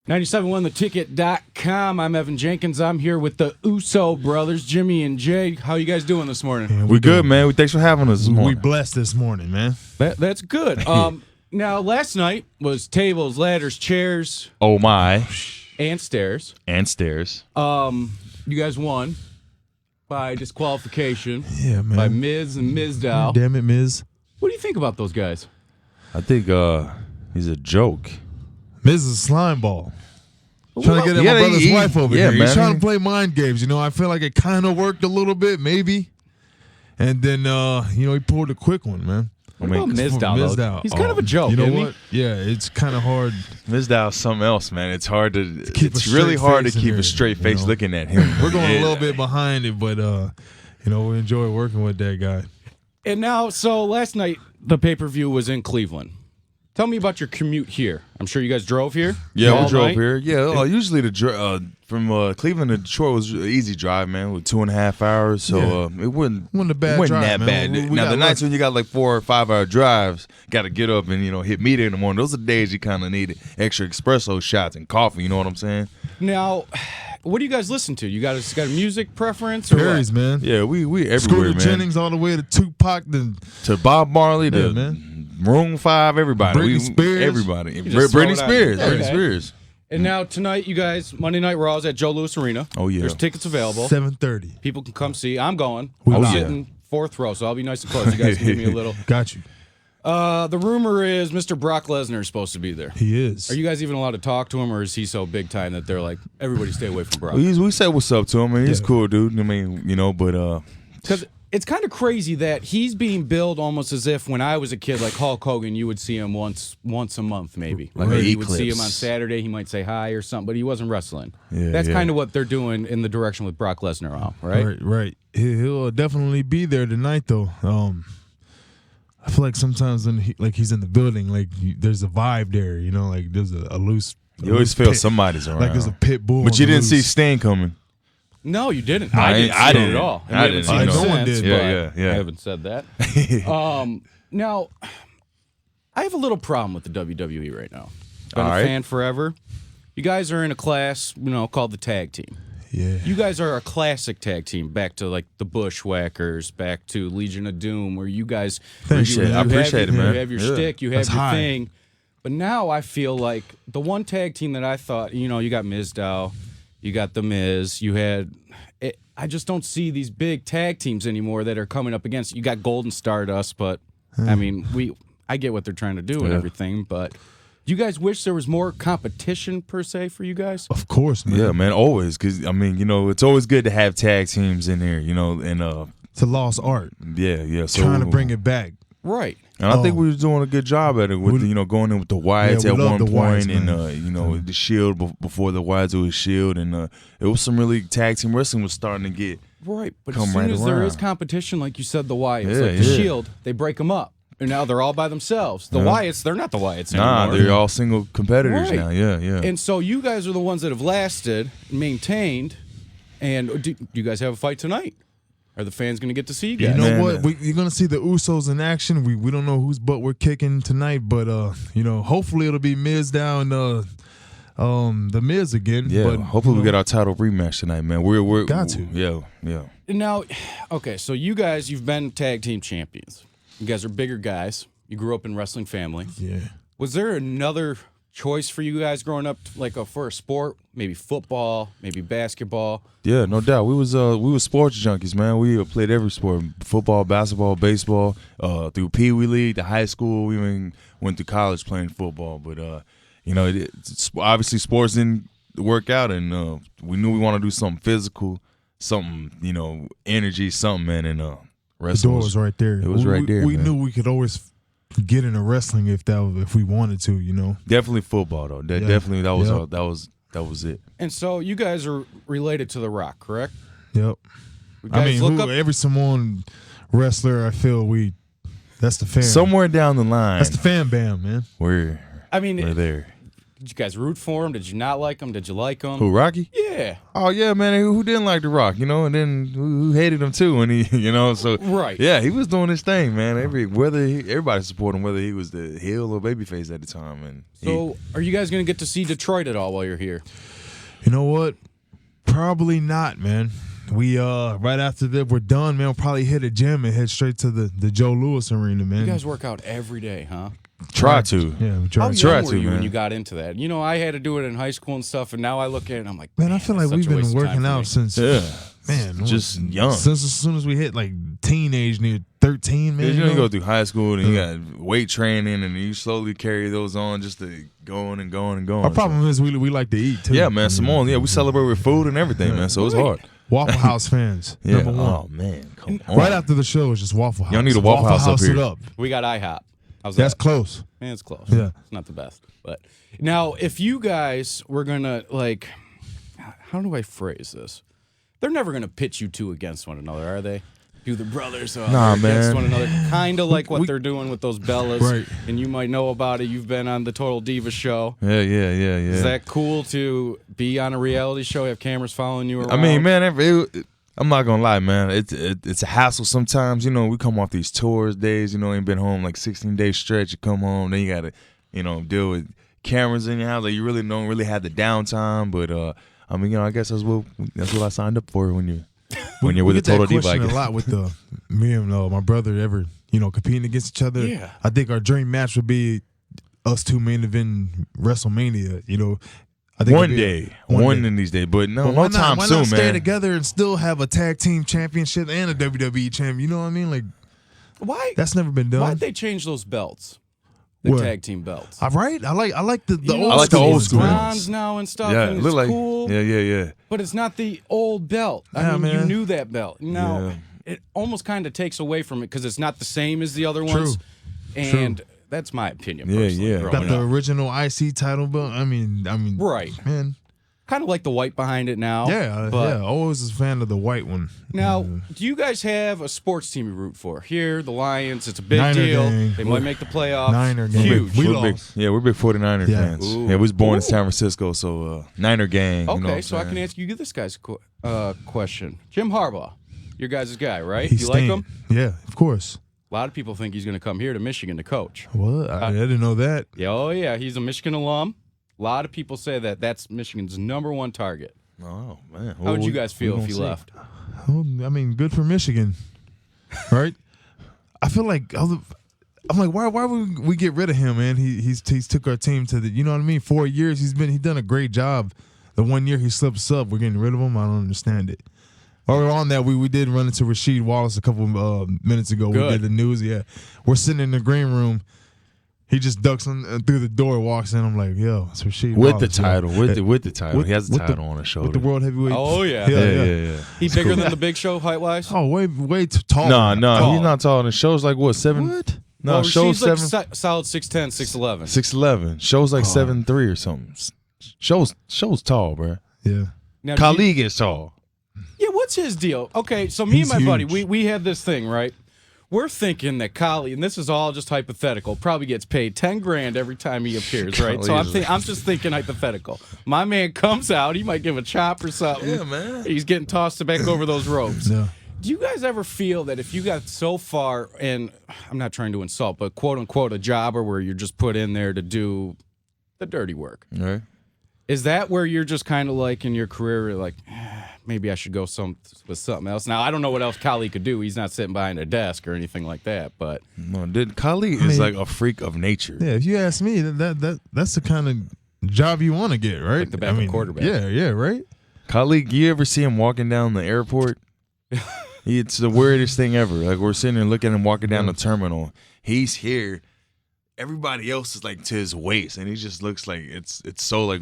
97onetheticket.com. I'm Evan Jenkins. I'm here with the Uso brothers, Jimmy and Jay. How you guys doing this morning? Yeah, we good, man. Thanks for having us this morning. We blessed this morning, man. That's good. Now, last night was tables, ladders, chairs. Oh, my. And stairs. And stairs. You guys won by disqualification. Yeah, man. By Miz and Mizdow. Damn it, Miz. What do you think about those guys? I think he's a joke. Miz is a slime ball. Trying to get at my brother's wife over here. He's trying to play mind games. You know, I feel like it kind of worked a little bit, maybe. And then, he pulled a quick one, man. What about Mizdow? He's kind of a joke, you know isn't what? Yeah, it's kind of hard. Mizdow is something else, man. It's hard to it's really hard to keep a straight face looking at him. We're going a little bit behind it, but we enjoy working with that guy. And now, so last night the pay-per-view was in Cleveland. Tell me about your commute here. I'm sure you guys drove here. Yeah, we drove here. Yeah, usually from Cleveland to Detroit was an easy drive, man, with 2.5 hours. So it wasn't a bad drive, that man. bad. Now the nights when you got like 4 or 5 hour drives, got to get up and hit media in the morning. Those are the days you kind of need extra espresso shots and coffee. You know what I'm saying? Now, what do you guys listen to? You guys got a music preference or Perry's, what? man. Yeah, we everywhere, Scooter man. Jennings all the way to Tupac, to Bob Marley, to man. Maroon 5, everybody. Britney Spears. Everybody. Britney Spears. Okay. Britney Spears. And now tonight, you guys, Monday Night Raw is at Joe Louis Arena. Oh, yeah. There's tickets available. 7:30. People can come see. I'm going. Oh, I'm yeah. sitting fourth row, so I'll be nice and close. You guys can give me a little. Got you. The rumor is Mr. Brock Lesnar is supposed to be there. He is. Are you guys even allowed to talk to him, or is he so big time that they're like, everybody stay away from Brock? We said what's up to him, and he's cool, dude. I mean, but because it's kind of crazy that he's being billed almost as if when I was a kid, like Hulk Hogan, you would see him once a month, maybe. Like maybe you would see him on Saturday, he might say hi or something, but he wasn't wrestling. Yeah, that's kind of what they're doing in the direction with Brock Lesnar now, right? Right. He'll definitely be there tonight, though. I feel like sometimes when he's in the building, like there's a vibe there, like there's a loose. You always feel somebody's around. Like there's a pit bull. But you didn't see Sting coming. No, you didn't. I didn't see it at all. I didn't. No one did. Yeah. I haven't said that. Now, I have a little problem with the WWE right now. Been a fan forever. You guys are in a class, called the tag team. Yeah. You guys are a classic tag team, back to like the Bushwhackers, back to Legion of Doom, where you guys I appreciate it, man. You have your shtick, you have your thing. But now I feel like the one tag team that I thought, you got Mizdow, you got The Miz, I just don't see these big tag teams anymore that are coming up against. You got Golden Stardust, but I mean, I get what they're trying to do and everything, but do you guys wish there was more competition per se for you guys? Of course, man. Yeah, man, always. Because, I mean, it's always good to have tag teams in here, and it's a lost art. Yeah. So trying to bring it back. Right. And I think we were doing a good job at it with, going in with the Wyatts at one point, and, the Shield before the Wyatts was Shield, and it was some really tag team wrestling was starting to get right. But as soon as there is competition, like you said, the Wyatts, like the Shield, they break them up. And now they're all by themselves. The Wyatts, they're not the Wyatts anymore. Nah, they're all single competitors now. Yeah. And so you guys are the ones that have lasted, maintained, and do you guys have a fight tonight? Are the fans going to get to see you guys? You know what? You're going to see the Usos in action. We don't know whose butt we're kicking tonight, but hopefully it'll be Miz down the Miz again. Yeah, but hopefully we get our title rematch tonight, man. We're got to. Yeah. Now, okay, so you guys, you've been tag team champions. You guys are bigger guys. You grew up in wrestling family. Yeah. Was there another choice for you guys growing up, like for a sport? Maybe football, maybe basketball? Yeah, no doubt. We was sports junkies, man. We played every sport: football, basketball, baseball. Through Pee Wee League, to high school, we even went to college playing football. But obviously sports didn't work out, and we knew we wanted to do something physical, something energy, something, man, and the door was right there. It was right there. We knew we could always get into wrestling if we wanted to. Definitely football though. Definitely that was it. And so you guys are related to The Rock, correct? Yep. Every Samoan wrestler, I feel that's the fan. Somewhere down the line, that's the fan bam, man. We're there. Did you guys root for him? Did you not like him? Did you like him? Who, Rocky? Yeah. Oh yeah, man. Who didn't like The Rock? And then who hated him too? And he, so Right. Yeah, he was doing his thing, man. Everybody supported him, whether he was the heel or babyface at the time. And so, are you guys going to get to see Detroit at all while you're here? You know what? Probably not, man. We right after that we're done, man. We'll probably hit a gym and head straight to the Joe Louis Arena, man. You guys work out every day, huh? Try to. Yeah, we try. How to. young were you when you got into that? I had to do it in high school and stuff, and now I look at it and I'm like, man, I feel like we've been working out since, just young. Since as soon as we hit like teenage, near 13, man. You go through high school and you got weight training, and you slowly carry those on just to going and going and going. Our problem is we like to eat too. Yeah, man, Simone. Yeah, we celebrate with food and everything, man. So it's hard. Waffle House fans. Yeah. Number one. Oh man, come on. Right after the show is just Waffle House. Y'all need a Waffle House up here. it up. We got IHOP. How's That's that? close. Man, it's close. Yeah. It's not the best. But now, if you guys were going to, like, how do I phrase this? They're never going to pitch you two against one another, are they? Do the brothers Nah, man. against one another? Kind of like what they're doing with those Bellas. Right. And you might know about it. You've been on the Total Diva show. Yeah. Is that cool to be on a reality show, have cameras following you around? I mean, man, I'm not gonna lie, man. It's a hassle sometimes. We come off these tours days. Ain't been home like 16-day stretch. You come home, then you gotta, deal with cameras in your house. Like you really don't really have the downtime. But I mean, I guess that's what I signed up for when you're with a Total Diva. I get a lot with me and my brother ever competing against each other. Yeah. I think our dream match would be us two main event WrestleMania. I think one in these days, but no time why soon, not stay man. together and still have a tag team championship and a WWE champion? You know what I mean? Like, why? That's never been done. Why'd they change those belts? The What? tag team belts. Right? I like the old I like the old school school. Bronze now and stuff. Yeah, and it look it's like cool. Yeah. But it's not the old belt. I Yeah, mean, you man. knew that belt. Now, it almost kind of takes away from it because it's not the same as the other ones. And that's my opinion. Personally, yeah. Got the original IC title belt. I mean, right. man. Kind of like the white behind it now. Yeah. Always a fan of the white one. Now, do you guys have a sports team you root for? Here, the Lions. It's a big Niner deal. gang. They might make the playoffs. Niner gang. Huge. We We're big, lost. we're big 49er Yeah. fans. Ooh. Yeah, we was born in Ooh. San Francisco, so Niner gang. Okay, so I can ask you this guy's question. Jim Harbaugh, your guys' guy, right? You like him? Yeah, of course. A lot of people think he's going to come here to Michigan to coach. What? I didn't know that. Yeah, oh, yeah. He's a Michigan alum. A lot of people say that that's Michigan's #1 target. Oh man, How would you guys feel if you left? Well, I mean, good for Michigan, right? I feel like I'm like, why would we get rid of him, man? He's took our team to the, you know what I mean? 4 years he's done a great job. The 1 year he slipped up, we're getting rid of him. I don't understand it. While we're on that, we did run into Rasheed Wallace a couple minutes ago. Good. We did the news. Yeah, we're sitting in the green room. He just ducks through the door, walks in. I'm like, yo, it's Rasheed with Wallace, the title, yo. with the title, he has the with title on his shoulder. with the world heavyweight. Oh, yeah. yeah. He's bigger than the Big Show height-wise? Oh, way too tall. No, he's not taller than Shows like what 7? What? No, well, Shows she's like 7. solid 6'10", 6'11". 6'11". Shows like 7'3" or something. Shows tall, bro. Yeah. Now, Khalid is tall. Yeah, what's his deal? Okay, so me He's and my buddy, huge. we had this thing, right? We're thinking that Kali, and this is all just hypothetical, probably gets paid $10,000 every time he appears, right? So I'm just thinking hypothetical. My man comes out, he might give a chop or something. Yeah, man. He's getting tossed back over those ropes. Yeah. Do you guys ever feel that if you got so far, and I'm not trying to insult, but quote unquote a jobber where you're just put in there to do the dirty work, All right. is that where you're just kind of like in your career, like, maybe I should go with something else? Now, I don't know what else Kali could do. He's not sitting behind a desk or anything like that, but No, Khalid is like a freak of nature. Yeah, if you ask me, that's the kind of job you want to get, right? Like the backup quarterback. Yeah, right? Khalid, you ever see him walking down the airport? It's the weirdest thing ever. Like we're sitting there looking at him walking down the terminal. He's here. Everybody else is like to his waist, and he just looks like it's so like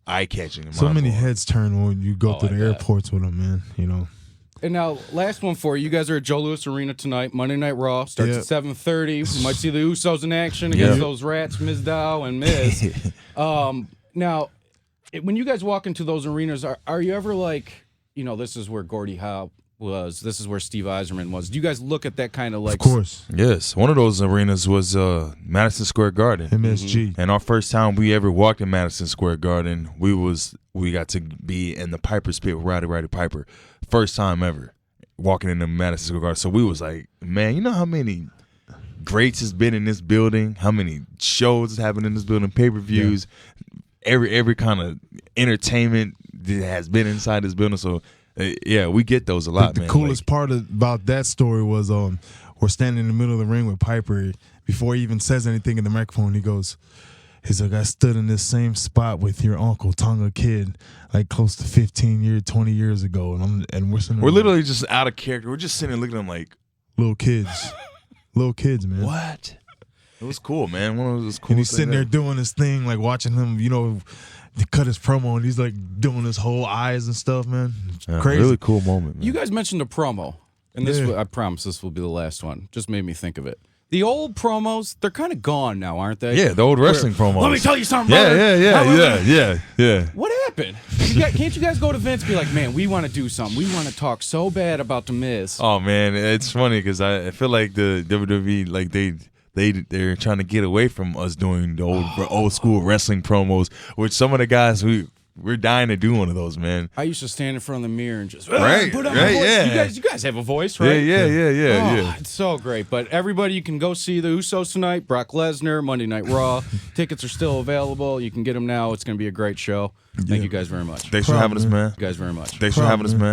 eye catching. So many heads turn when you go Oh, through I the bet. airports with them, man. You know. And now, last one for you. You guys are at Joe Louis Arena tonight. Monday Night Raw starts Yeah. at 7:30. We might see the Usos in action against those rats, Ms. Dow and Miz. Now, when you guys walk into those arenas, are you ever like, this is where Gordie Howe was. This is where Steve Yzerman was. Do you guys look at that kind of like? Of course. Yes, one of those arenas was Madison Square Garden. MSG. And our first time we ever walked in Madison Square Garden, we got to be in the Piper's Pit with Roddy Piper. First time ever walking in the Madison Square Garden. So we was like, man, you know how many greats has been in this building, how many shows has happened in this building, pay-per-views, every kind of entertainment that has been inside this building. So yeah, we get those a lot, man. The coolest part about that story was we're standing in the middle of the ring with Piper. Before he even says anything in the microphone, he's like, I stood in this same spot with your uncle, Tonga Kid, like close to 20 years ago. And we're literally just out of character. We're just sitting and looking at them like little kids. Little kids, man. What? It was cool, man. One of those cool. And he's sitting there doing his thing, like watching him, to cut his promo, and he's like doing his whole eyes and stuff, man. It's crazy. Really cool moment, man. You guys mentioned a promo, and this I promise this will be the last one. Just made me think of it. The old promos, they're kind of gone now, aren't they? Yeah, the old wrestling promos. Let me tell you something, brother. Yeah. What happened? Can't you guys go to Vince and be like, man, we want to do something. We want to talk so bad about The Miz. Oh, man, it's funny because I feel like the WWE, like they're trying to get away from us doing the old school wrestling promos, which some of the guys we're dying to do one of those, man. I used to stand in front of the mirror and just put on right, my voice. yeah. You guys have a voice, right? Yeah. It's so great. But everybody, you can go see the Usos tonight. Brock Lesnar, Monday Night Raw. Tickets are still available. You can get them now. It's going to be a great show. Thank you guys very much. Thanks for having us, man. You guys very much. Thanks for having us, man.